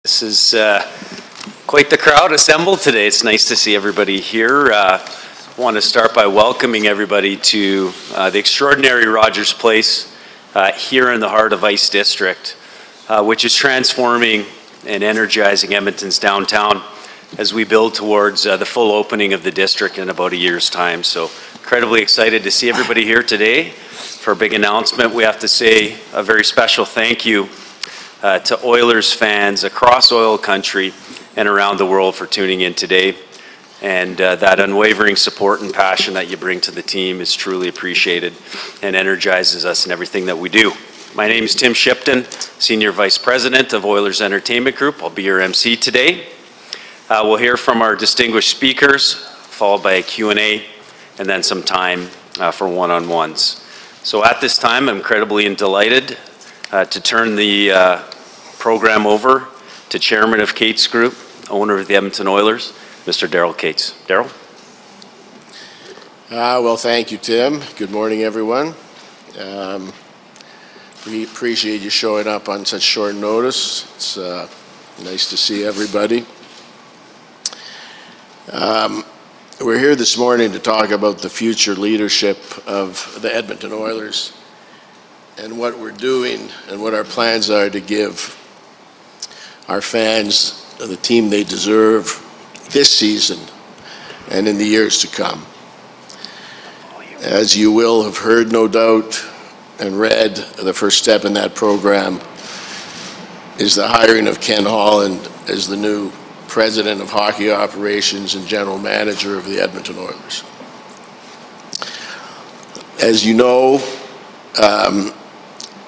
This is quite the crowd assembled today. It's nice to see everybody here. I want to start by welcoming everybody to the extraordinary Rogers Place here in the heart of Ice District, which is transforming and energizing Edmonton's downtown as we build towards the full opening of the district in about a year's time. So incredibly excited to see everybody here today for a big announcement. We have to say a very special thank you to Oilers fans across oil country and around the world for tuning in today. And that unwavering support and passion that you bring to the team is truly appreciated and energizes us in everything that we do. My name is Tim Shipton, Senior Vice President of Oilers Entertainment Group. I'll be your MC today. We'll hear from our distinguished speakers, followed by a Q&A, and then some time for one-on-ones. So at this time, I'm incredibly delighted to turn the program over to Chairman of Cates Group, owner of the Edmonton Oilers, Mr. Daryl Cates. Daryl? Well, thank you, Tim. Good morning, everyone. We appreciate you showing up on such short notice. It's nice to see everybody. We're here this morning to talk about the future leadership of the Edmonton Oilers and what we're doing and what our plans are to give our fans the team they deserve this season and in the years to come. As you will have heard, no doubt, and read, the first step in that program is the hiring of Ken Holland as the new President of Hockey Operations and General Manager of the Edmonton Oilers. As you know,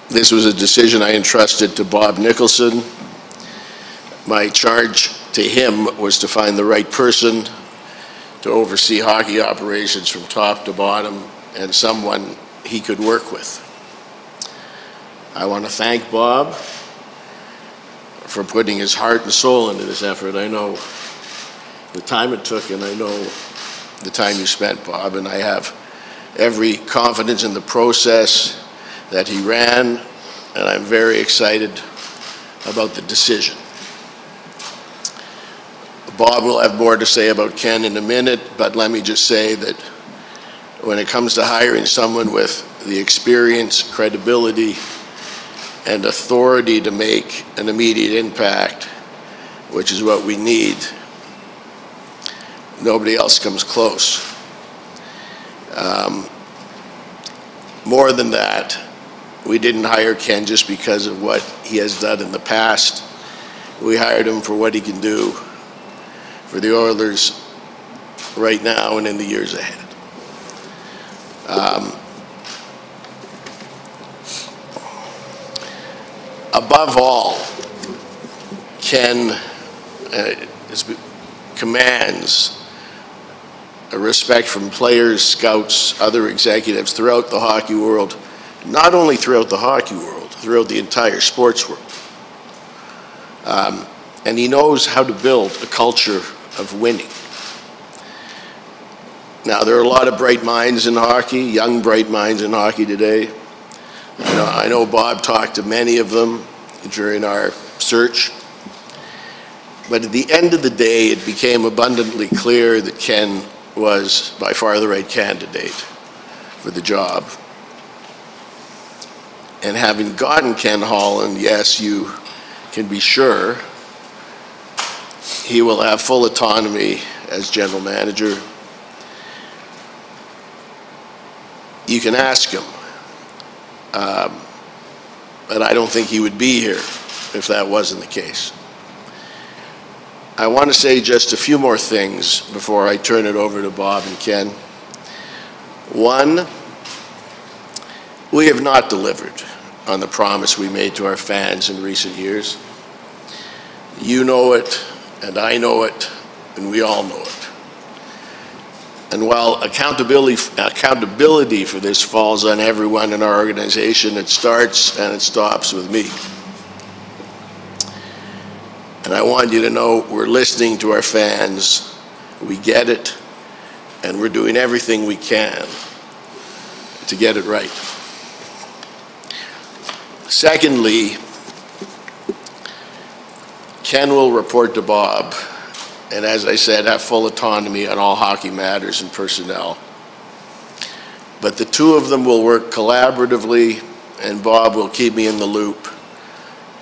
this was a decision I entrusted to Bob Nicholson. My charge to him was to find the right person to oversee hockey operations from top to bottom and someone he could work with. I want to thank Bob for putting his heart and soul into this effort. I know the time it took, and I know the time you spent, Bob, and I have every confidence in the process that he ran, and I'm very excited about the decision. Bob will have more to say about Ken in a minute, but let me just say that when it comes to hiring someone with the experience, credibility, and authority to make an immediate impact, which is what we need, nobody else comes close. More than that, we didn't hire Ken just because of what he has done in the past. We hired him for what he can do for the Oilers right now and in the years ahead. Above all, Ken commands a respect from players, scouts, other executives throughout the hockey world, not only throughout the hockey world, throughout the entire sports world. And he knows how to build a culture of winning. Now, there are a lot of bright minds in hockey, young bright minds in hockey today. I know Bob talked to many of them during our search. But at the end of the day, it became abundantly clear that Ken was by far the right candidate for the job. And having gotten Ken Holland, yes, you can be sure he will have full autonomy as general manager. You can ask him, but I don't think he would be here if that wasn't the case. I want to say just a few more things before I turn it over to Bob and Ken. One, we have not delivered on the promise we made to our fans in recent years. You know it, and I know it, and we all know it. And while accountability for this falls on everyone in our organization, it starts and it stops with me. And I want you to know we're listening to our fans, we get it, and we're doing everything we can to get it right. Secondly, Ken will report to Bob, and as I said, have full autonomy on all hockey matters and personnel. But the two of them will work collaboratively, and Bob will keep me in the loop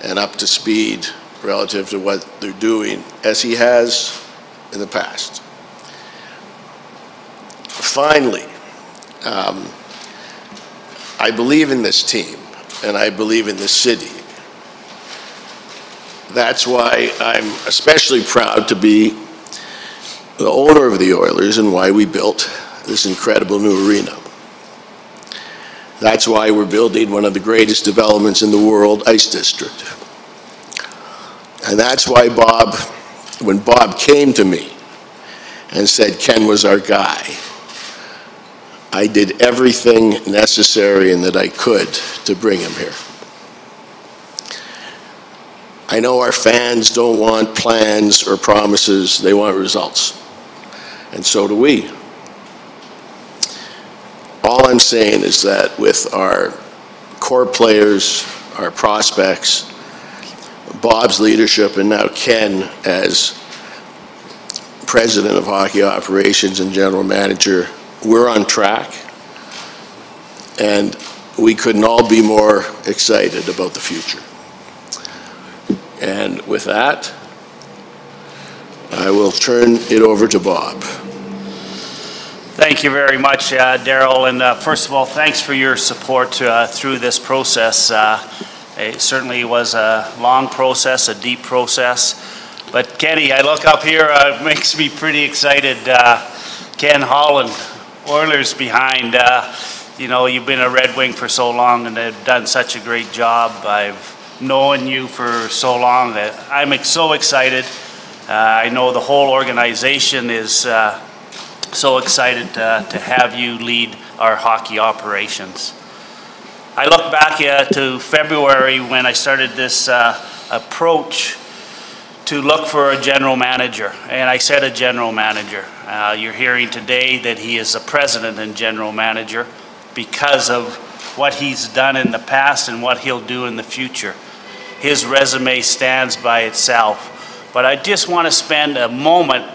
and up to speed relative to what they're doing, as he has in the past. Finally, I believe in this team, and I believe in this city. That's why I'm especially proud to be the owner of the Oilers and why we built this incredible new arena. That's why we're building one of the greatest developments in the world, Ice District. And that's why Bob, when Bob came to me and said Ken was our guy, I did everything necessary and that I could to bring him here. I know our fans don't want plans or promises, they want results. And so do we. All I'm saying is that with our core players, our prospects, Bob's leadership, and now Ken as president of hockey operations and general manager, we're on track. And we couldn't all be more excited about the future. And with that, I will turn it over to Bob. Thank you very much, Darryl. And first of all, thanks for your support through this process. It certainly was a long process, a deep process. But Kenny, I look up here, it makes me pretty excited. Ken Holland, Oilers behind. You know, you've been a Red Wing for so long and they've done such a great job. I've known you for so long that I'm so excited. I know the whole organization is so excited to have you lead our hockey operations. I look back to February when I started this approach to look for a general manager, and I said a general manager. You're hearing today that he is a president and general manager because of what he's done in the past and what he'll do in the future. His resume stands by itself. But I just want to spend a moment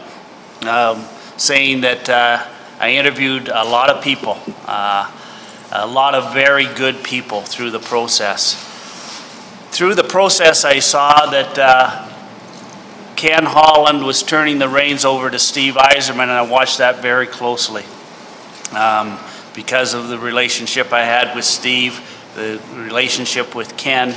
saying that I interviewed a lot of people, a lot of very good people through the process. Through the process, I saw that Ken Holland was turning the reins over to Steve Yzerman, and I watched that very closely because of the relationship I had with Steve, the relationship with Ken.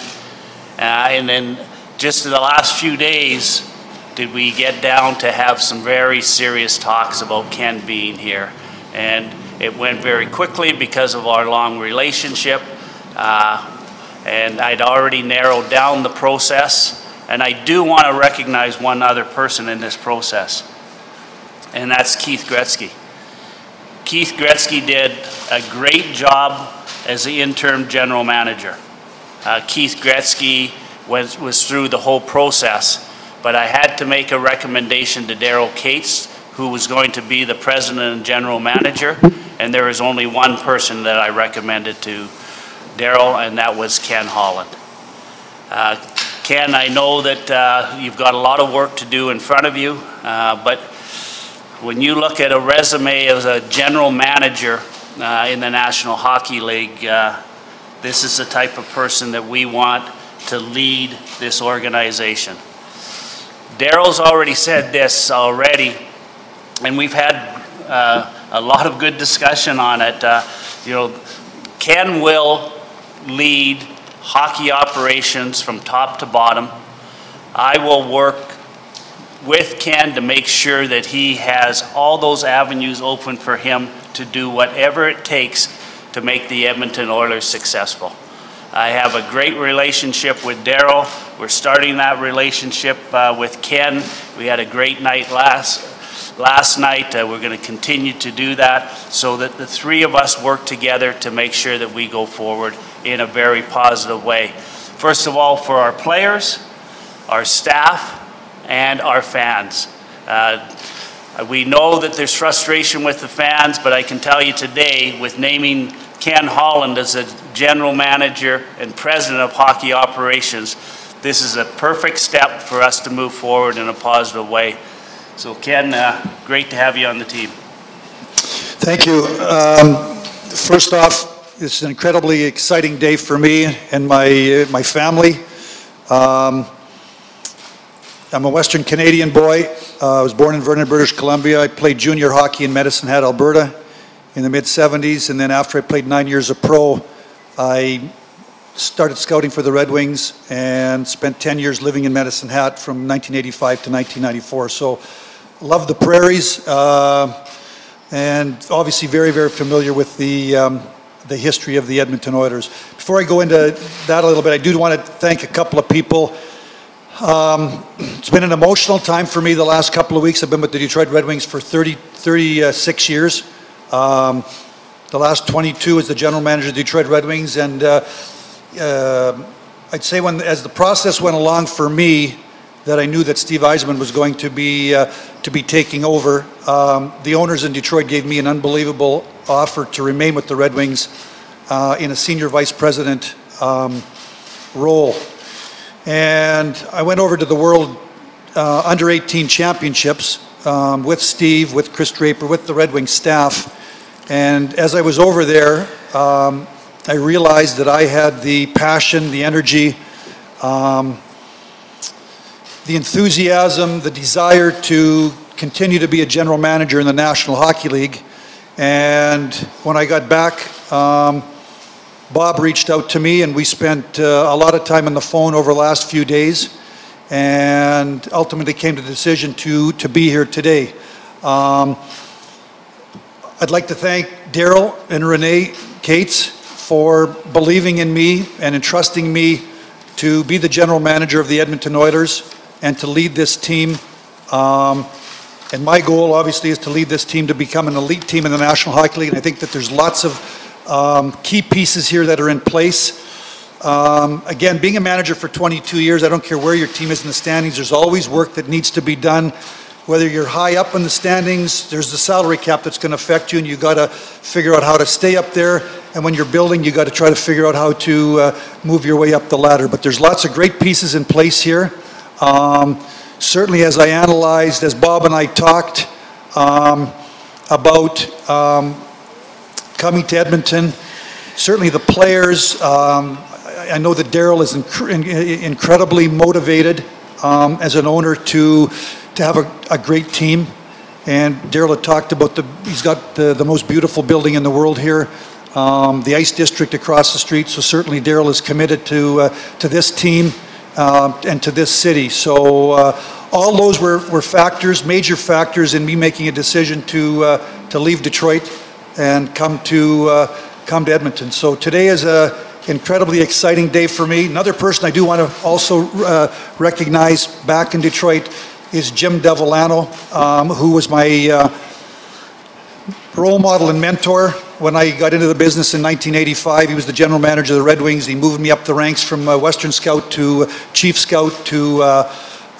And then just in the last few days, did we get down to have some very serious talks about Ken being here. And it went very quickly because of our long relationship. And I'd already narrowed down the process. And I do want to recognize one other person in this process, and that's Keith Gretzky. Keith Gretzky did a great job as the interim general manager. Keith Gretzky was through the whole process, but I had to make a recommendation to Darryl Cates, who was going to be the president and general manager, and there was only one person that I recommended to Darryl, and that was Ken Holland. Ken, I know that you've got a lot of work to do in front of you, but when you look at a resume as a general manager in the National Hockey League, this is the type of person that we want to lead this organization. Darryl's already said this already, and we've had a lot of good discussion on it. You know, Ken will lead hockey operations from top to bottom. I will work with Ken to make sure that he has all those avenues open for him to do whatever it takes to make the Edmonton Oilers successful. I have a great relationship with Darryl. We're starting that relationship with Ken. We had a great night last night. We're going to continue to do that so that the three of us work together to make sure that we go forward in a very positive way. First of all, for our players, our staff, and our fans. We know that there's frustration with the fans, but I can tell you today, with naming Ken Holland as the general manager and president of hockey operations, this is a perfect step for us to move forward in a positive way. So Ken, great to have you on the team. Thank you. First off, it's an incredibly exciting day for me and my family. I'm a Western Canadian boy. I was born in Vernon, British Columbia. I played junior hockey in Medicine Hat, Alberta in the mid-70s, and then after I played 9 years of pro, I started scouting for the Red Wings and spent 10 years living in Medicine Hat from 1985 to 1994. So love the prairies, and obviously very, very familiar with the history of the Edmonton Oilers. Before I go into that a little bit, I do want to thank a couple of people. It's been an emotional time for me the last couple of weeks. I've been with the Detroit Red Wings for 36 years. The last 22 as the general manager of the Detroit Red Wings, and I'd say as the process went along for me, that I knew that Steve Yzerman was going to be taking over. The owners in Detroit gave me an unbelievable offer to remain with the Red Wings in a senior vice president role. And I went over to the World Under-18 Championships with Steve, with Chris Draper, with the Red Wings staff. And as I was over there, I realized that I had the passion, the energy, the enthusiasm, the desire to continue to be a general manager in the National Hockey League. And when I got back, Bob reached out to me, and we spent a lot of time on the phone over the last few days, and ultimately came to the decision to be here today. I'd like to thank Daryl and Renee Cates for believing in me and entrusting me to be the general manager of the Edmonton Oilers and to lead this team. And my goal, obviously, is to lead this team to become an elite team in the National Hockey League. And I think that there's lots of key pieces here that are in place. Again, being a manager for 22 years, I don't care where your team is in the standings, there's always work that needs to be done. Whether you're high up in the standings, there's the salary cap that's going to affect you, and you've got to figure out how to stay up there. And when you're building, you've got to try to figure out how to move your way up the ladder. But there's lots of great pieces in place here. Certainly, as I analyzed, as Bob and I talked about coming to Edmonton, certainly the players, I know that Daryl is incredibly motivated as an owner to have a great team. And Daryl had talked about he's got the most beautiful building in the world here, the Ice District across the street. So certainly Daryl is committed to this team and to this city. So all those were factors, major factors in me making a decision to leave Detroit and come to Edmonton. So today is an incredibly exciting day for me. Another person I do want to also recognize back in Detroit is Jim Devellano, who was my role model and mentor when I got into the business in 1985. He was the general manager of the Red Wings. He moved me up the ranks from Western Scout to Chief Scout to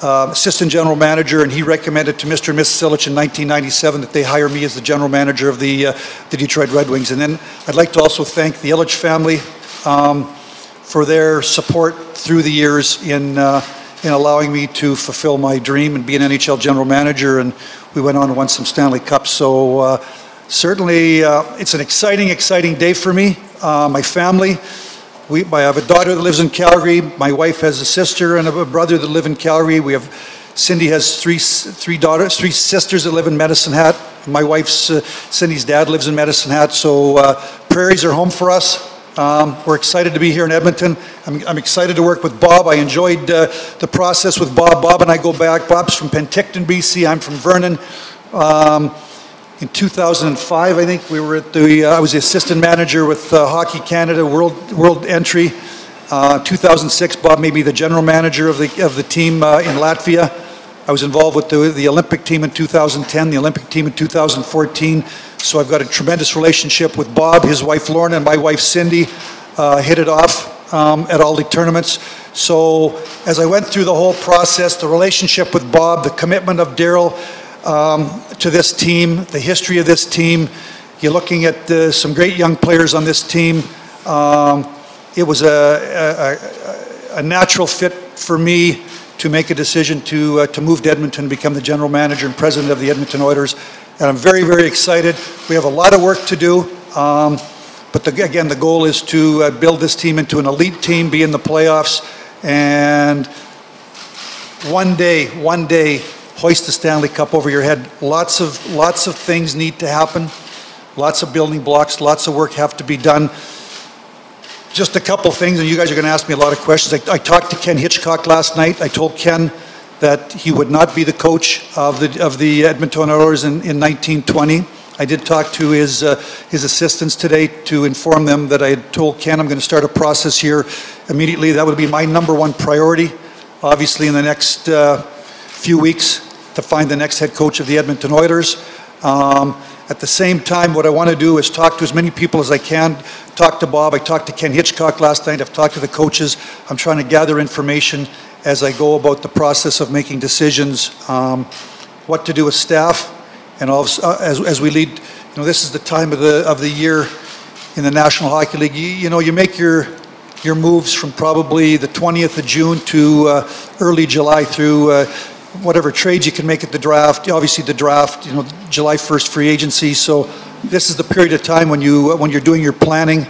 assistant general manager, and he recommended to Mr. and Mrs. Silich in 1997 that they hire me as the general manager of the Detroit Red Wings. And then I'd like to also thank the Illich family for their support through the years in allowing me to fulfill my dream and be an NHL general manager, and we went on and won some Stanley Cups. So certainly it's an exciting day for me. My family, I have a daughter that lives in Calgary. My wife has a sister and a brother that live in Calgary. Cindy has three sisters that live in Medicine Hat. My wife's, Cindy's dad lives in Medicine Hat. So prairies are home for us. We're excited to be here in Edmonton. I'm excited to work with Bob. I enjoyed the process with Bob. Bob and I go back. Bob's from Penticton, BC. I'm from Vernon. In 2005, I think we were at I was the assistant manager with Hockey Canada World Entry. 2006, Bob made me the general manager of the team in Latvia. I was involved with the Olympic team in 2010, the Olympic team in 2014. So I've got a tremendous relationship with Bob. His wife Lorna and my wife Cindy hit it off at all the tournaments. So as I went through the whole process, the relationship with Bob, the commitment of Daryl to this team, the history of this team, you're looking at some great young players on this team. It was a natural fit for me to make a decision to move to Edmonton, become the general manager and president of the Edmonton Oilers. And I'm very, very excited. We have a lot of work to do. But again, the goal is to build this team into an elite team, be in the playoffs, and one day, hoist the Stanley Cup over your head. Lots of things need to happen. Lots of building blocks, lots of work have to be done. Just a couple things, and you guys are going to ask me a lot of questions. I talked to Ken Hitchcock last night. I told Ken that he would not be the coach of the Edmonton Oilers in 1920. I did talk to his assistants today to inform them that I had told Ken I'm going to start a process here immediately. That would be my #1 priority, obviously, in the next few weeks, to find the next head coach of the Edmonton Oilers. At the same time, what I want to do is talk to as many people as I can. Talk to Bob. I talked to Ken Hitchcock last night. I've talked to the coaches. I'm trying to gather information as I go about the process of making decisions, what to do with staff, and also, as we lead. You know, this is the time of the year in the National Hockey League. You make your moves from probably the 20th of June to early July through whatever trades you can make at the draft. Obviously the draft, July 1st free agency. So this is the period of time when you're doing your planning.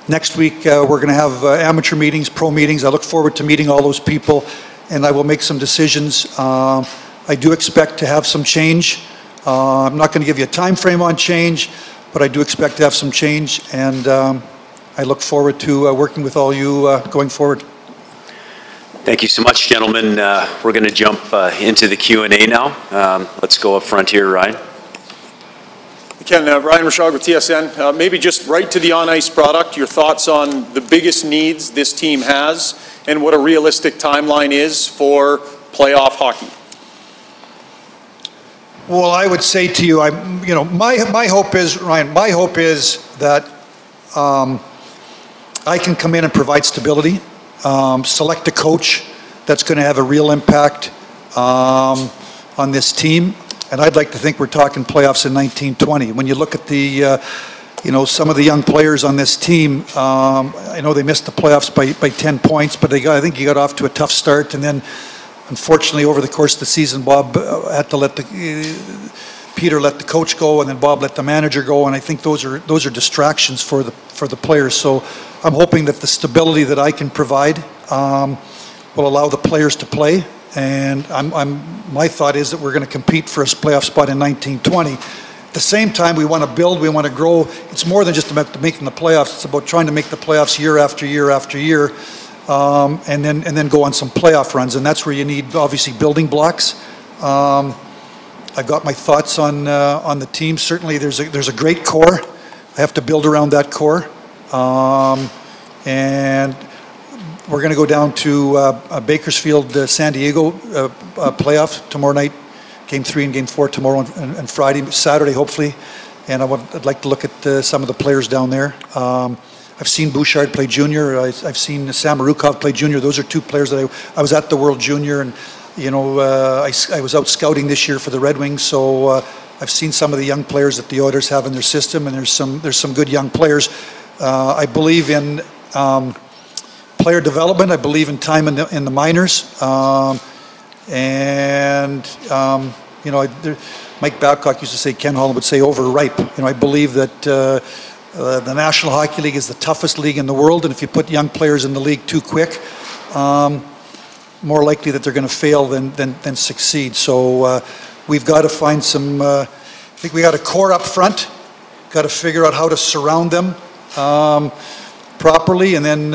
Next week we're going to have amateur meetings, pro meetings. I look forward to meeting all those people, and I will make some decisions. I do expect to have some change. I'm not going to give you a time frame on change, but I do expect to have some change, and I look forward to working with all you going forward. Thank you so much, gentlemen. We're going to jump into the Q&A now. Let's go up front here, Ryan. Ken, Ryan Rashog with TSN. Maybe just right to the on-ice product, your thoughts on the biggest needs this team has and what a realistic timeline is for playoff hockey. Well, I would say to you, my hope is, Ryan, my hope is that I can come in and provide stability. Select a coach that's going to have a real impact on this team, and I'd like to think we're talking playoffs in 1920. When you look at the, some of the young players on this team, I know they missed the playoffs by 10 points, but I think you got off to a tough start, and then unfortunately over the course of the season, Bob had to Peter let the coach go, and then Bob let the manager go, and I think those are distractions for the players. So I'm hoping that the stability that I can provide will allow the players to play, and my thought is that we're going to compete for a playoff spot in 1920. At the same time, we want to build, we want to grow. It's more than just about making the playoffs. It's about trying to make the playoffs year after year after year, and then go on some playoff runs, and that's where you need obviously building blocks. I've got my thoughts on the team. Certainly, there's a great core. I have to build around that core, and we're going to go down to Bakersfield, San Diego playoff tomorrow night. Game 3 and Game 4 tomorrow and Friday, Saturday hopefully. And I'd like to look at some of the players down there. I've seen Bouchard play junior. I've seen Samorukov play junior. Those are two players that I was at the World Junior, and I was out scouting this year for the Red Wings, so I've seen some of the young players that the Oilers have in their system, and there's some good young players. I believe in player development. I believe in time in the minors, Mike Babcock used to say, Ken Holland would say, overripe. I believe that the National Hockey League is the toughest league in the world, and if you put young players in the league too quick, more likely that they're going to fail than succeed. So we've got to find some, I think we got a core up front, got to figure out how to surround them properly, and then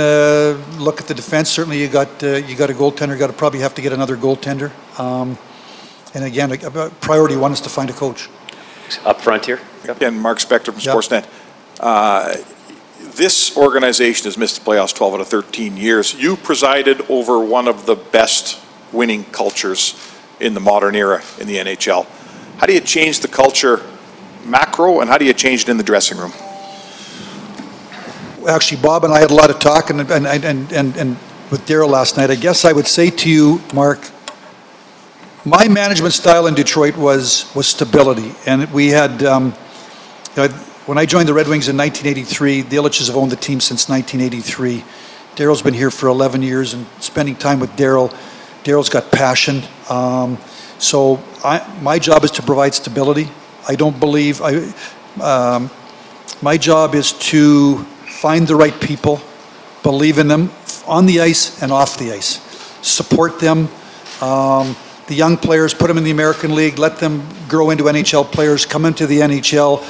look at the defense. Certainly you got a goaltender, probably have to get another goaltender. And again, priority one is to find a coach. Up front here. Again, Mark Spector from Sportsnet. This organization has missed the playoffs 12 out of 13 years. You presided over one of the best winning cultures in the modern era in the NHL. How do you change the culture macro, and how do you change it in the dressing room? Actually, Bob and I had a lot of talk and with Darryl last night. I guess I would say to you, Mark, my management style in Detroit was stability, and we had. When I joined the Red Wings in 1983, the Ilitches have owned the team since 1983. Daryl's been here for 11 years, and spending time with Daryl's got passion. So my job is to provide stability. I don't believe, my job is to find the right people, believe in them on the ice and off the ice, support them. The young players, put them in the American League, let them grow into NHL players, come into the NHL.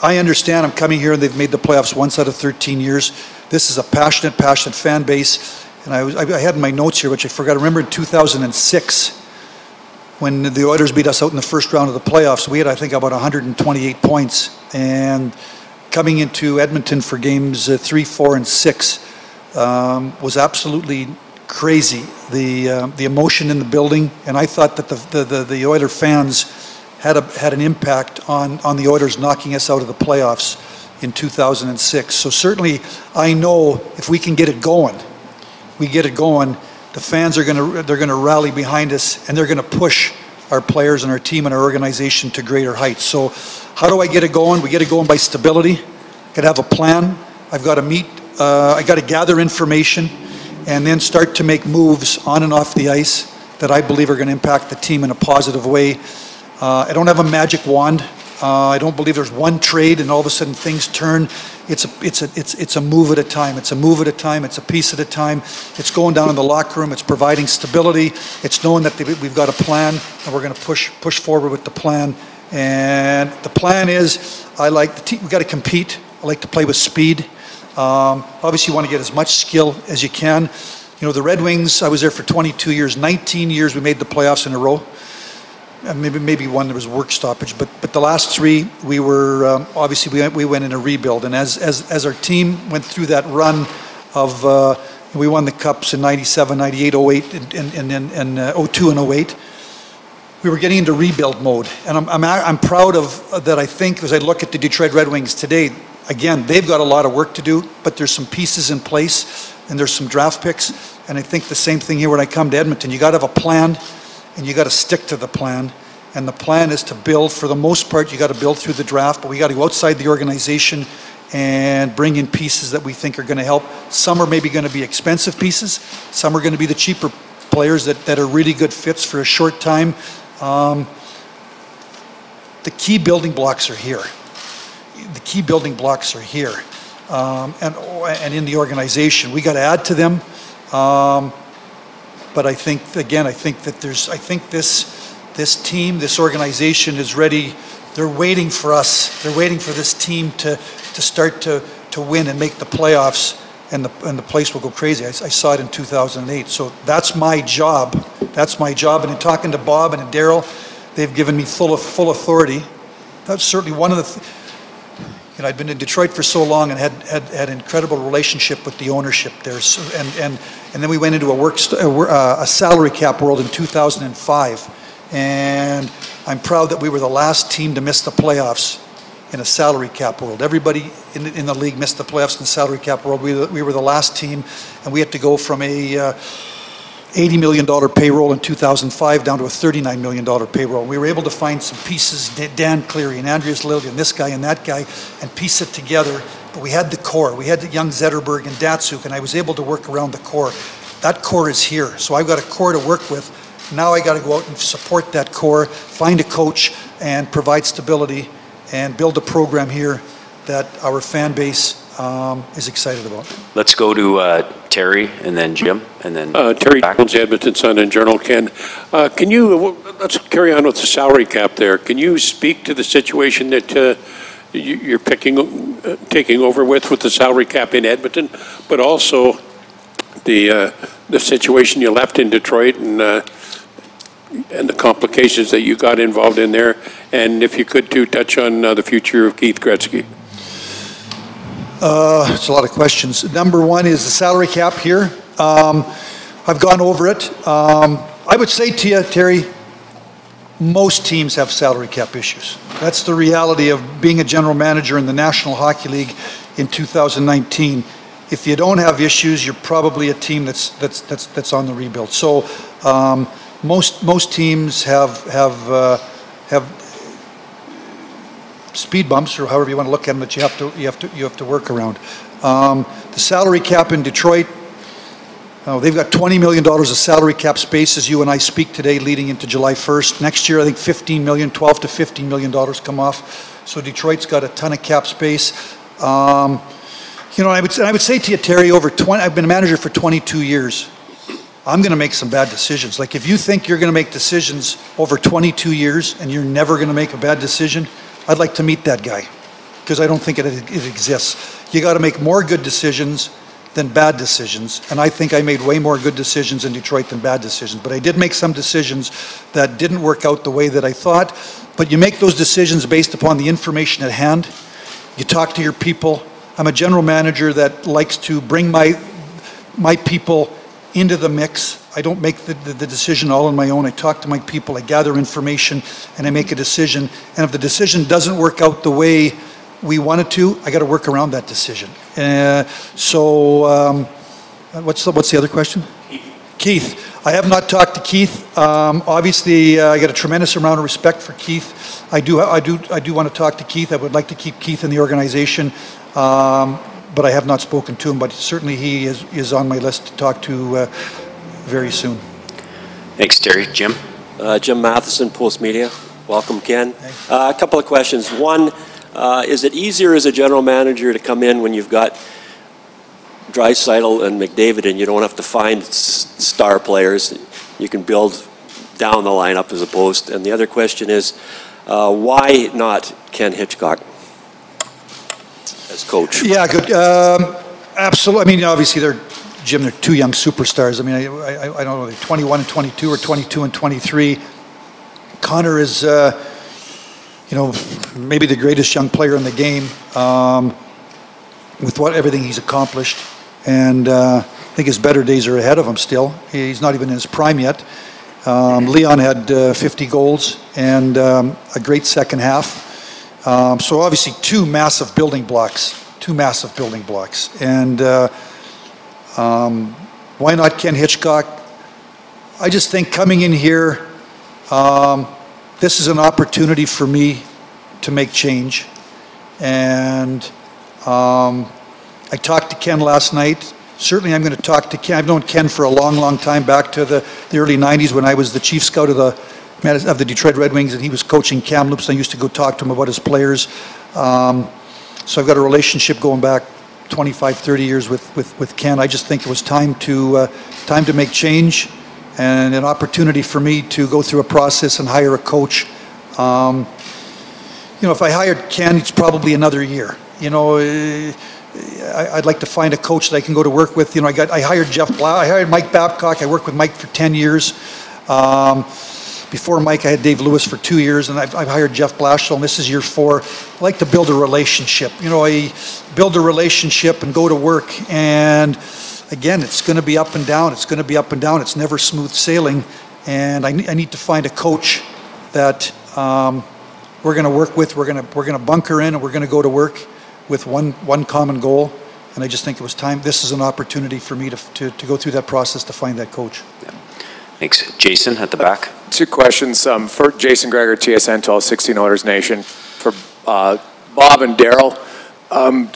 I understand I'm coming here and they've made the playoffs once out of 13 years. This is a passionate fan base. And I had in my notes here, which I forgot. I remember in 2006, when the Oilers beat us out in the first round of the playoffs, we had, I think, about 128 points. And coming into Edmonton for games 3, 4, and 6 was absolutely crazy. The emotion in the building, and I thought that the Oiler fans had an impact on the Oilers knocking us out of the playoffs in 2006. So certainly, I know if we can get it going, the fans are going to rally behind us, and they're going to push our players and our team and our organization to greater heights. So how do I get it going? We get it going by stability. Got to have a plan. I've got to meet. I got to gather information, and then start to make moves on and off the ice that I believe are going to impact the team in a positive way. I don't have a magic wand. I don't believe there's one trade and all of a sudden things turn. It's a move at a time. It's a move at a time. It's a piece at a time. It's going down in the locker room. It's providing stability. It's knowing that we've got a plan and we're going to push forward with the plan. And the plan is, we've got to compete. I like to play with speed. Obviously, you want to get as much skill as you can. You know, the Red Wings, I was there for 22 years. 19 years we made the playoffs in a row. Maybe one there was work stoppage, but the last 3 we were obviously we went in a rebuild, and as our team went through that run of we won the cups in 97, 98, 08, and 02 and 08. We were getting into rebuild mode, and I'm proud of that. I think as I look at the Detroit Red Wings today, again they've got a lot of work to do, but there's some pieces in place, and there's some draft picks, and I think the same thing here when I come to Edmonton. You got to have a plan. And you got to stick to the plan. And the plan is to build. For the most part, you got to build through the draft, but we got to go outside the organization and bring in pieces that we think are going to help. Some are maybe going to be expensive pieces. Some are going to be the cheaper players that are really good fits for a short time. The key building blocks are here. The key building blocks are here. And in the organization, we got to add to them. But I think that this team, this organization is ready. They're waiting for us. They're waiting for this team to start to win and make the playoffs, and the place will go crazy. I saw it in 2008. So that's my job. That's my job. And in talking to Bob and Daryl, they've given me full authority. That's certainly one of the. I'd been in Detroit for so long and had incredible relationship with the ownership there. So, and then we went into a salary cap world in 2005. And I'm proud that we were the last team to miss the playoffs in a salary cap world. Everybody in the league missed the playoffs in the salary cap world. We were the last team, and we had to go from a $80 million payroll in 2005 down to a $39 million payroll. We were able to find some pieces, Dan Cleary and Andreas Lilly and this guy and that guy, and piece it together. But we had the core. We had the young Zetterberg and Datsuk, and I was able to work around the core. That core is here. So I've got a core to work with. Now I got to go out and support that core, find a coach, and provide stability, and build a program here that our fan base is excited about. Let's go to Terry and then Jim and then Terry Jones, Edmonton Sun and Journal. Ken, can you let's carry on with the salary cap there. Can you speak to the situation that you're taking over with the salary cap in Edmonton, but also the situation you left in Detroit and the complications that you got involved in there, and if you could too touch on the future of Keith Gretzky. It's a lot of questions. Number one is the salary cap here. I've gone over it. I would say to you, Terry, most teams have salary cap issues. That's the reality of being a general manager in the National Hockey League in 2019. If you don't have issues, you're probably a team that's on the rebuild. So most teams have speed bumps, or however you want to look at them, that you have to work around. The salary cap in Detroit, they've got $20 million of salary cap space as you and I speak today leading into July 1st. Next year, I think $12 to $15 million come off. So Detroit's got a ton of cap space. You know, I would say to you, Terry, I've been a manager for 22 years. I'm going to make some bad decisions. Like if you think you're going to make decisions over 22 years and you're never going to make a bad decision, I'd like to meet that guy because I don't think it exists. You got to make more good decisions than bad decisions. And I think I made way more good decisions in Detroit than bad decisions. But I did make some decisions that didn't work out the way that I thought. But you make those decisions based upon the information at hand. You talk to your people. I'm a general manager that likes to bring my people into the mix. I don't make the decision all on my own. I talk to my people, I gather information, and I make a decision. And if the decision doesn't work out the way we want it to, I got to work around that decision. What's the other question? Keith. I have not talked to Keith. Obviously, I got a tremendous amount of respect for Keith. I do want to talk to Keith. I would like to keep Keith in the organization, but I have not spoken to him. But certainly, he is on my list to talk to very soon. Thanks, Terry. Jim. Jim Matheson, Post Media. Welcome, Ken. A couple of questions. One, is it easier as a general manager to come in when you've got Draisaitl and McDavid and you don't have to find star players? You can build down the lineup as opposed. And the other question is, why not Ken Hitchcock as coach? Yeah, good. Absolutely. I mean, obviously, they're two young superstars. I mean, I don't know, they're 21 and 22 or 22 and 23. Connor is, maybe the greatest young player in the game with everything he's accomplished. And I think his better days are ahead of him still. He's not even in his prime yet. Leon had 50 goals and a great second half. So obviously two massive building blocks. And why not Ken Hitchcock? I just think coming in here, this is an opportunity for me to make change. And I talked to Ken last night. Certainly I'm going to talk to Ken. I've known Ken for a long, long time, back to the early 90s when I was the chief scout of the Detroit Red Wings and he was coaching Kamloops. I used to go talk to him about his players. So I've got a relationship going back 25, 30 years with Ken. I just think it was time to make change and an opportunity for me to go through a process and hire a coach. If I hired Ken, it's probably another year. I'd like to find a coach that I can go to work with. I hired I hired Mike Babcock. I worked with Mike for 10 years. Before Mike, I had Dave Lewis for 2 years, and I've hired Jeff Blashill, and this is year 4. I like to build a relationship. I build a relationship and go to work, and again, it's going to be up and down. It's never smooth sailing, and I need to find a coach that we're going to work with. We're going to bunker in, and we're going to go to work with one common goal. And I just think it was time. This is an opportunity for me to go through that process to find that coach. Yeah. Thanks. Jason at the back. 2 questions. For Jason Greger, TSN 1216 Oilers Nation. For Bob and Darryl.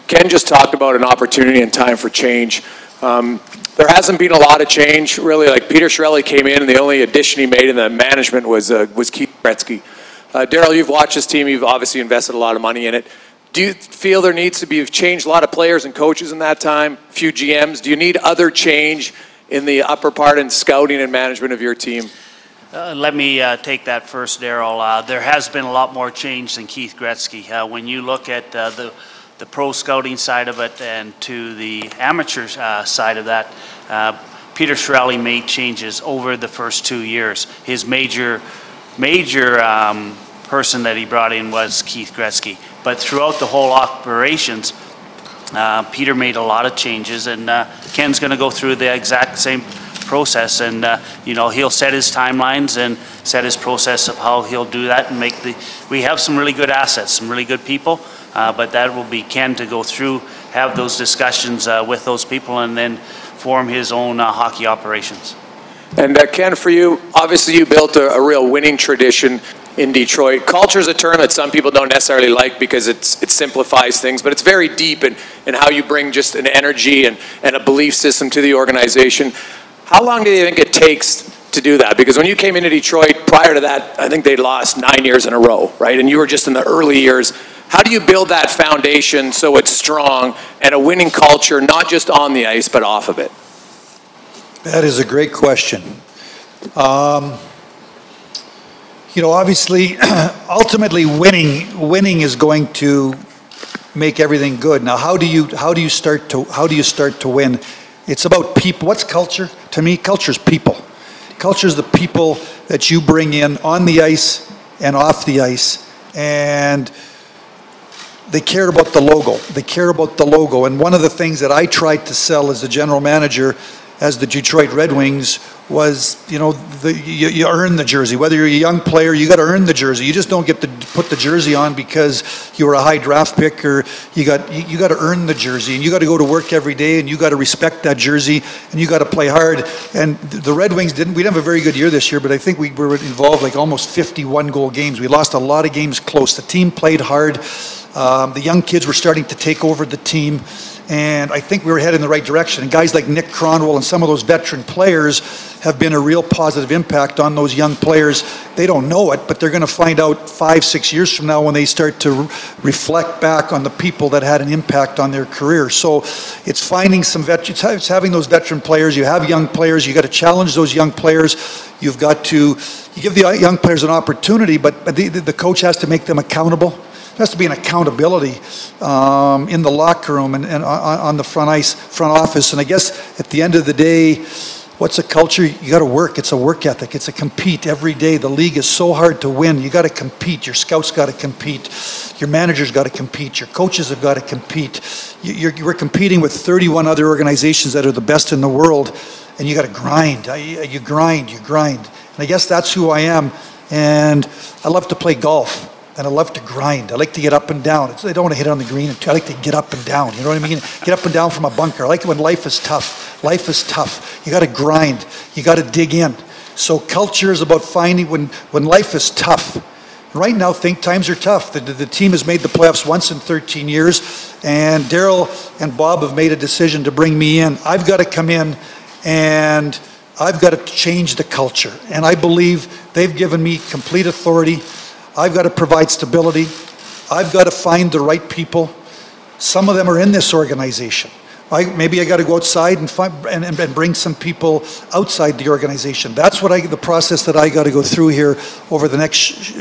Ken just talked about an opportunity and time for change. There hasn't been a lot of change, really. Like Peter Chiarelli came in, and the only addition he made in the management was Keith Gretzky. Darryl, you've watched this team. You've obviously invested a lot of money in it. Do you feel there needs to be, you've changed a lot of players and coaches in that time, a few GMs. Do you need other change in the upper part in scouting and management of your team? Let me take that first, Darryl. There has been a lot more change than Keith Gretzky. When you look at the pro scouting side of it and to the amateur side of that, Peter Chiarelli made changes over the first 2 years. His major person that he brought in was Keith Gretzky. But throughout the whole operations, Peter made a lot of changes, and Ken's going to go through the exact same process, and he'll set his timelines and set his process of how he'll do that and we have some really good assets, some really good people, but that will be Ken to go through, have those discussions with those people, and then form his own hockey operations. And Ken, for you, obviously you built a real winning tradition in Detroit. Culture is a term that some people don't necessarily like because it simplifies things, but it's very deep in how you bring just an energy and a belief system to the organization. How long do you think it takes to do that? Because when you came into Detroit, prior to that, I think they'd lost 9 years in a row, right? And you were just in the early years. How do you build that foundation so it's strong and a winning culture, not just on the ice, but off of it? That is a great question. You know, obviously, ultimately, winning is going to make everything good. Now, how do you start to win? It's about people. What's culture? To me, culture is people. Culture is the people that you bring in on the ice and off the ice, and they care about the logo. They care about the logo. And one of the things that I tried to sell as the general manager, as the Detroit Red Wings, was, you know, you earn the jersey. Whether you're a young player, you got to earn the jersey. You just don't get to put the jersey on because you were a high draft pick, or you got to earn the jersey, and you got to go to work every day, and you got to respect that jersey, and you got to play hard. And the Red Wings we didn't have a very good year this year, but I think we were involved like almost 51 goal games. We lost a lot of games close. The team played hard. The young kids were starting to take over the team, and I think we were heading in the right direction. And guys like Nick Cronwell and some of those veteran players have been a real positive impact on those young players. They don't know it, but they're going to find out 5-6 years from now when they start to reflect back on the people that had an impact on their career. So it's finding some veterans, it's having those veteran players. You have young players. You got to challenge those young players. You've got to give the young players an opportunity, but the coach has to make them accountable. There has to be an accountability in the locker room and on the front office. And I guess at the end of the day, what's a culture? You got to work. It's a work ethic. It's a compete every day. The league is so hard to win. You got to compete. Your scouts got to compete. Your managers got to compete. Your coaches have got to compete. We're competing with 31 other organizations that are the best in the world, and you got to grind. You grind. And I guess that's who I am. And I love to play golf. And I love to grind. I like to get up and down. I don't want to hit it on the green. I like to get up and down. You know what I mean? Get up and down from a bunker. I like it when life is tough. Life is tough. You got to grind. You got to dig in. So culture is about finding when life is tough. Right now, times are tough. The team has made the playoffs once in 13 years, and Daryl and Bob have made a decision to bring me in. I've got to come in, and I've got to change the culture. And I believe they've given me complete authority. I've got to provide stability. I've got to find the right people. Some of them are in this organization. Maybe I got to go outside and bring some people outside the organization. That's the process that I got to go through here over the next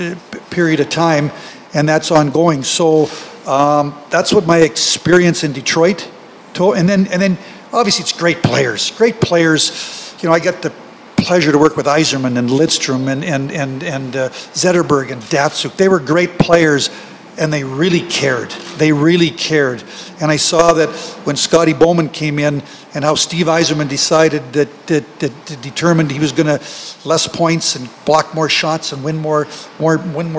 period of time, and that's ongoing. So that's what my experience in Detroit told. And then obviously it's great players. Great players. You know, I get the pleasure to work with Yzerman and Lidstrom and Zetterberg and Datsuk. They were great players, and they really cared. They really cared. And I saw that when Scotty Bowman came in, and how Steve Yzerman decided that determined he was going to less points and block more shots and win more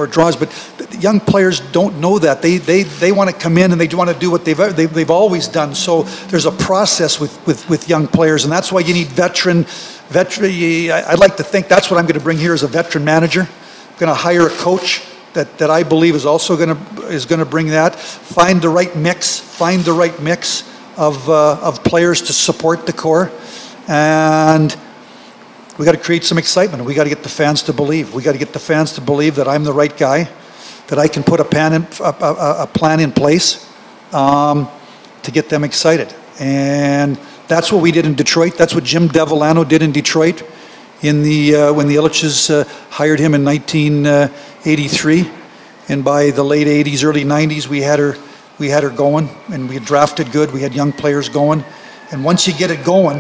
draws. But the young players don't know that. They want to come in and they want to do what they've always done. So there's a process with young players, and that's why you need veteran. I'd like to think that's what I'm going to bring here as a veteran manager. I'm going to hire a coach that I believe is also going to bring that. Find the right mix of players to support the core, and we got to create some excitement. We got to get the fans to believe. We got to get the fans to believe that I'm the right guy, that I can put a plan in place to get them excited. And that's what we did in Detroit. That's what Jim Devellano did in Detroit when the Ilitches hired him in 1983. And by the late 80s, early 90s, we had her going, and we had drafted good. We had young players going. And once you get it going,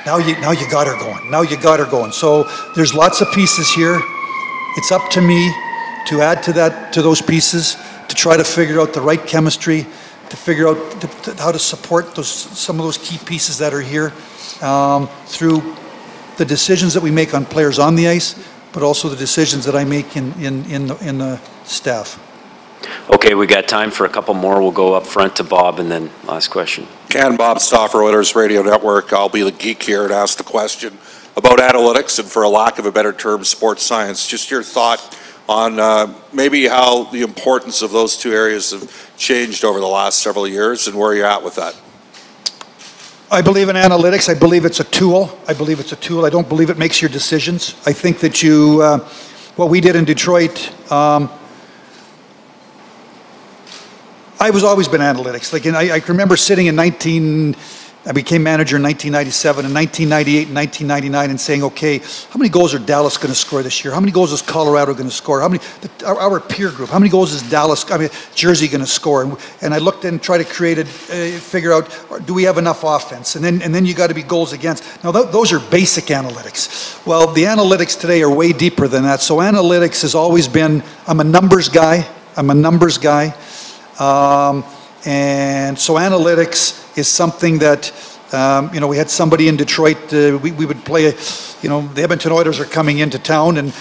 now you got her going. So there's lots of pieces here. It's up to me to add to those pieces, to try to figure out the right chemistry, to figure out how to support some of those key pieces that are here through the decisions that we make on players on the ice, but also the decisions that I make in the staff. Okay, we got time for a couple more. We'll go up front to Bob and then last question. Ken, Bob Stauffer, Oilers Radio Network. I'll be the geek here and ask the question about analytics and, for a lack of a better term, sports science. Just your thought on maybe how the importance of those two areas have changed over the last several years and where you're at with that. I believe in analytics. I believe it's a tool. I don't believe it makes your decisions. I think that what we did in Detroit, I've always been analytics. I remember sitting I became manager in 1997, and 1998 and 1999, and saying, okay, how many goals are Dallas going to score this year? How many goals is Colorado going to score? Our peer group, how many goals is Jersey going to score? And I looked and tried to figure out, do we have enough offense? And then you got to be goals against. Now, those are basic analytics. Well, the analytics today are way deeper than that. So analytics has always been, I'm a numbers guy. And so analytics is something that, we had somebody in Detroit, we would play, the Edmonton Oilers are coming into town, and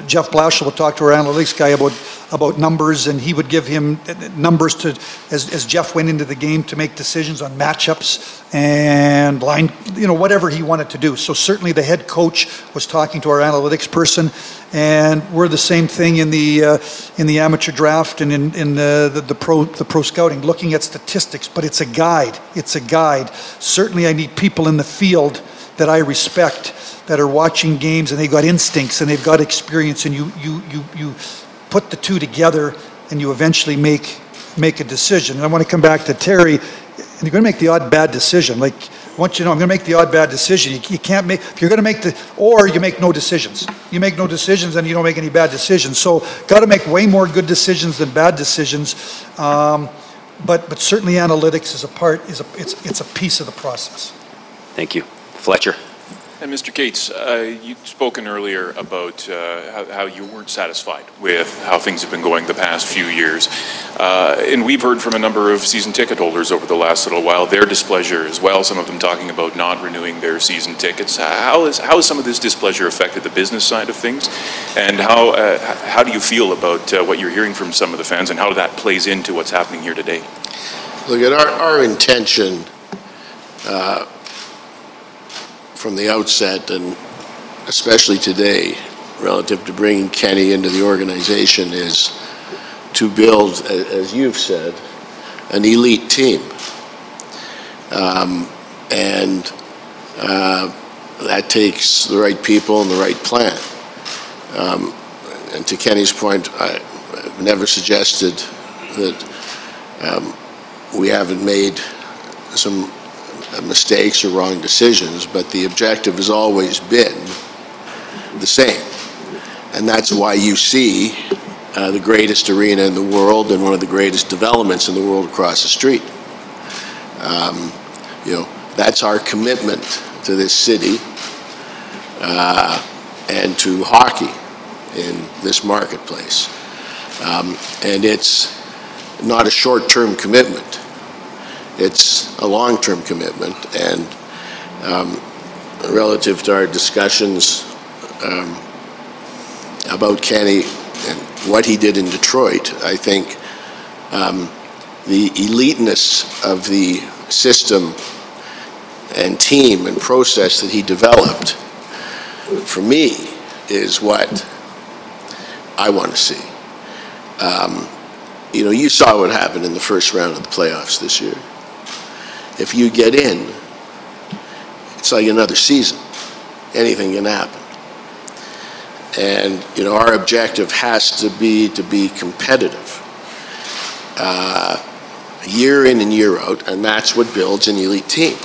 Jeff Blashill would talk to our analytics guy about numbers, and he would give him numbers as Jeff went into the game to make decisions on matchups and line, whatever he wanted to do. So certainly the head coach was talking to our analytics person, and we're the same thing in the amateur draft and in the pro scouting, looking at statistics. But it's a guide. Certainly, I need people in the field that I respect, that are watching games, and they've got instincts and they've got experience, and you put the two together, and you eventually make a decision. And I want to come back to Terry, and you're going to make the odd bad decision. Like, I want you to know, I'm going to make the odd bad decision. You can't make, if you're going to make or you make no decisions. You make no decisions, and you don't make any bad decisions. So, got to make way more good decisions than bad decisions. But certainly analytics is it's a piece of the process. Thank you. Fletcher. And Mr. Cates, you'd spoken earlier about how you weren't satisfied with how things have been going the past few years. And we've heard from a number of season ticket holders over the last little while, their displeasure as well, some of them talking about not renewing their season tickets. How has some of this displeasure affected the business side of things? And how do you feel about what you're hearing from some of the fans, and how that plays into what's happening here today? Look, at our intention from the outset, and especially today, relative to bringing Kenny into the organization, is to build, as you've said, an elite team. And that takes the right people and the right plan. And to Kenny's point, I've never suggested that we haven't made some mistakes or wrong decisions, but the objective has always been the same. And that's why you see the greatest arena in the world and one of the greatest developments in the world across the street. That's our commitment to this city and to hockey in this marketplace. And it's not a short-term commitment. It's a long-term commitment, and relative to our discussions about Kenny and what he did in Detroit, I think the eliteness of the system and team and process that he developed, for me, is what I want to see. You saw what happened in the first round of the playoffs this year. If you get in, it's like another season. Anything can happen. And, our objective has to be competitive year in and year out, and that's what builds an elite team.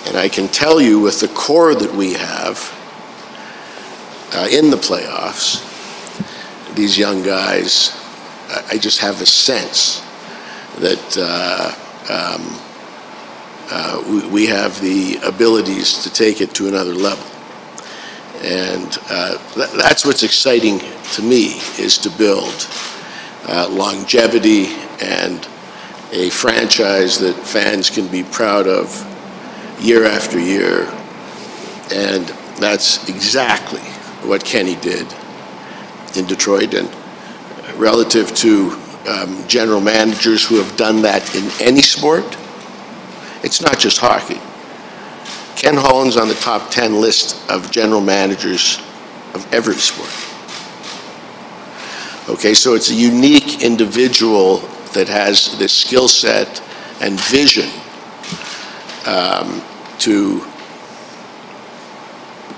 And I can tell you, with the core that we have in the playoffs, these young guys, I just have a sense that we have the abilities to take it to another level. And that's what's exciting to me, is to build longevity and a franchise that fans can be proud of year after year. And that's exactly what Kenny did in Detroit. And relative to general managers who have done that in any sport, It's not just hockey. Ken Holland's on the top 10 list of general managers of every sport. Okay, so it's a unique individual that has this skill set and vision to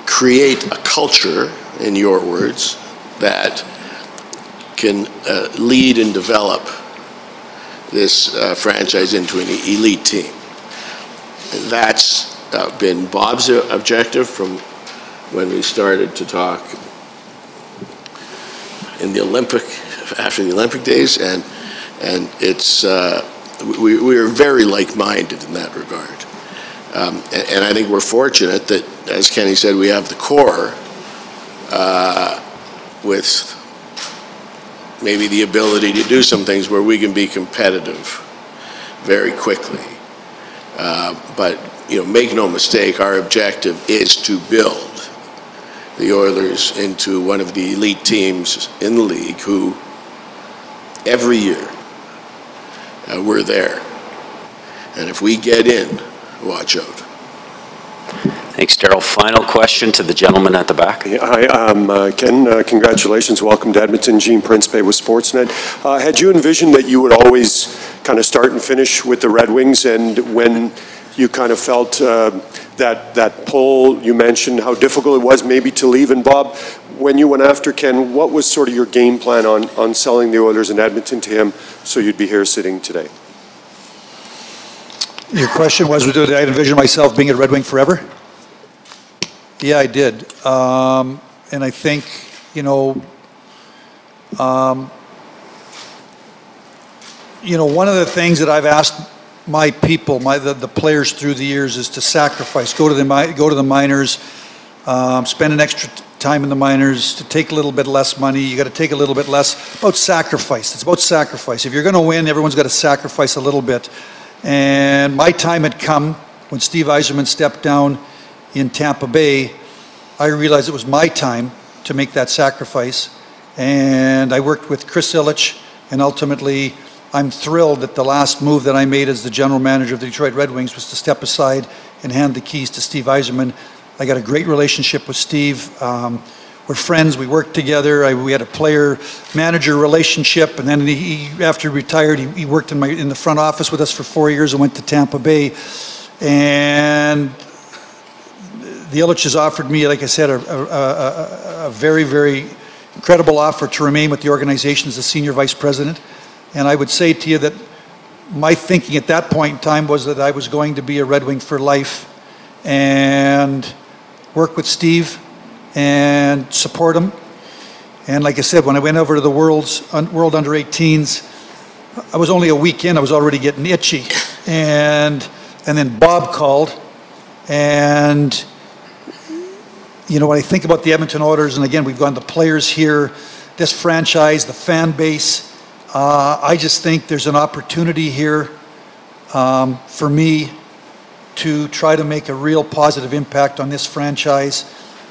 create a culture, in your words, that can lead and develop this franchise into an elite team. That's been Bob's objective from when we started to talk in the after the Olympic days, and it's we are very like-minded in that regard. And I think we're fortunate that, as Kenny said, we have the core with maybe the ability to do some things where we can be competitive very quickly. But make no mistake, our objective is to build the Oilers into one of the elite teams in the league who, every year, we're there. And if we get in, watch out. Thanks, Darryl. Final question to the gentleman at the back. Yeah, hi, Ken. Congratulations. Welcome to Edmonton. Gene Principe with Sportsnet. Had you envisioned that you would always kind of start and finish with the Red Wings, and when you kind of felt that pull, you mentioned how difficult it was maybe to leave, and Bob, when you went after Ken, what was sort of your game plan on selling the Oilers in Edmonton to him so you'd be here sitting today? Your question was, did I envision myself being a Red Wing forever? Yeah, I did. And I think, one of the things that I've asked my people, the players through the years, is to sacrifice. Go to the minors, spend an extra time in the minors, to take a little bit less money. You got to take a little bit less. About sacrifice. It's about sacrifice. If you're going to win, everyone's got to sacrifice a little bit. And my time had come when Steve Yzerman stepped down in Tampa Bay. I realized it was my time to make that sacrifice. And I worked with Chris Ilitch, and ultimately I'm thrilled that the last move that I made as the general manager of the Detroit Red Wings was to step aside and hand the keys to Steve Yzerman. I got a great relationship with Steve. We're friends, we worked together. We had a player-manager relationship, and then after he retired, he worked in the front office with us for 4 years and went to Tampa Bay. And the Ilitches offered me, like I said, a very, very incredible offer to remain with the organization as the senior vice president. And I would say to you that my thinking at that point in time was that I was going to be a Red Wing for life and work with Steve and support him. And like I said, when I went over to the World Under 18s, I was only a week in, I was already getting itchy. And then Bob called, and when I think about the Edmonton Oilers, and again, we've gone the players here, this franchise, the fan base, I just think there's an opportunity here for me to try to make a real positive impact on this franchise.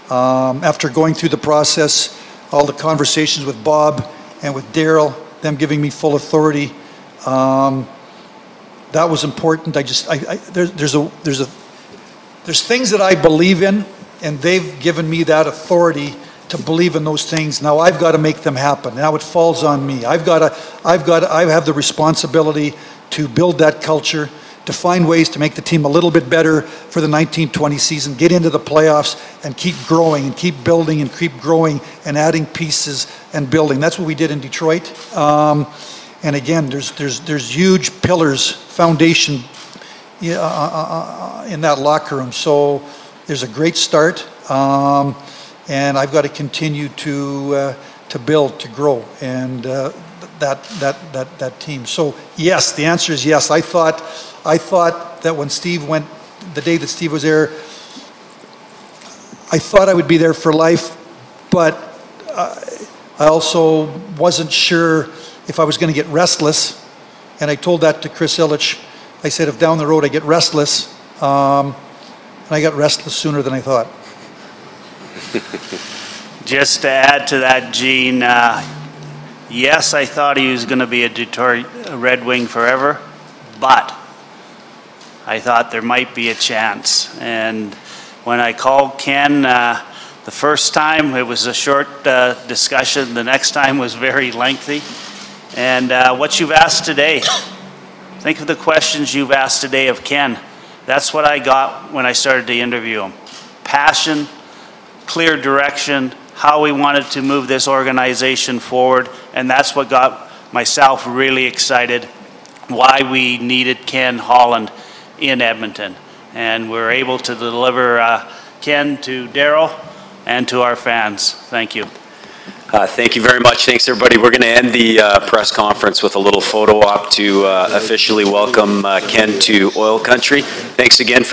After going through the process, all the conversations with Bob and with Darryl, them giving me full authority, that was important. There's things that I believe in, and they've given me that authority to believe in those things. Now I've got to make them happen. Now it falls on me. I have the responsibility to build that culture, to find ways to make the team a little bit better for the 1920 season, get into the playoffs, and keep growing and keep building and keep growing and adding pieces and building. That's what we did in Detroit. And again, there's huge pillars, foundation in that locker room. So there's a great start, and I've got to continue to build, to grow, and that team. So yes, the answer is yes. I thought that when Steve went, the day that Steve was there, I thought I would be there for life, but I also wasn't sure if I was going to get restless, and I told that to Chris Ilitch. I said, if down the road I get restless, and I got restless sooner than I thought. Just to add to that, Gene, yes, I thought he was going to be a Detroit Red Wing forever, but I thought there might be a chance. And when I called Ken, the first time it was a short discussion, the next time was very lengthy. And what you've asked today, think of the questions you've asked today of Ken. That's what I got when I started to interview him. Passion, clear direction, how we wanted to move this organization forward, and that's what got myself really excited, why we needed Ken Holland in Edmonton. And we're able to deliver Ken to Darryl and to our fans. Thank you. Thank you very much. Thanks, everybody. We're going to end the press conference with a little photo op to officially welcome Ken to Oil Country. Thanks again for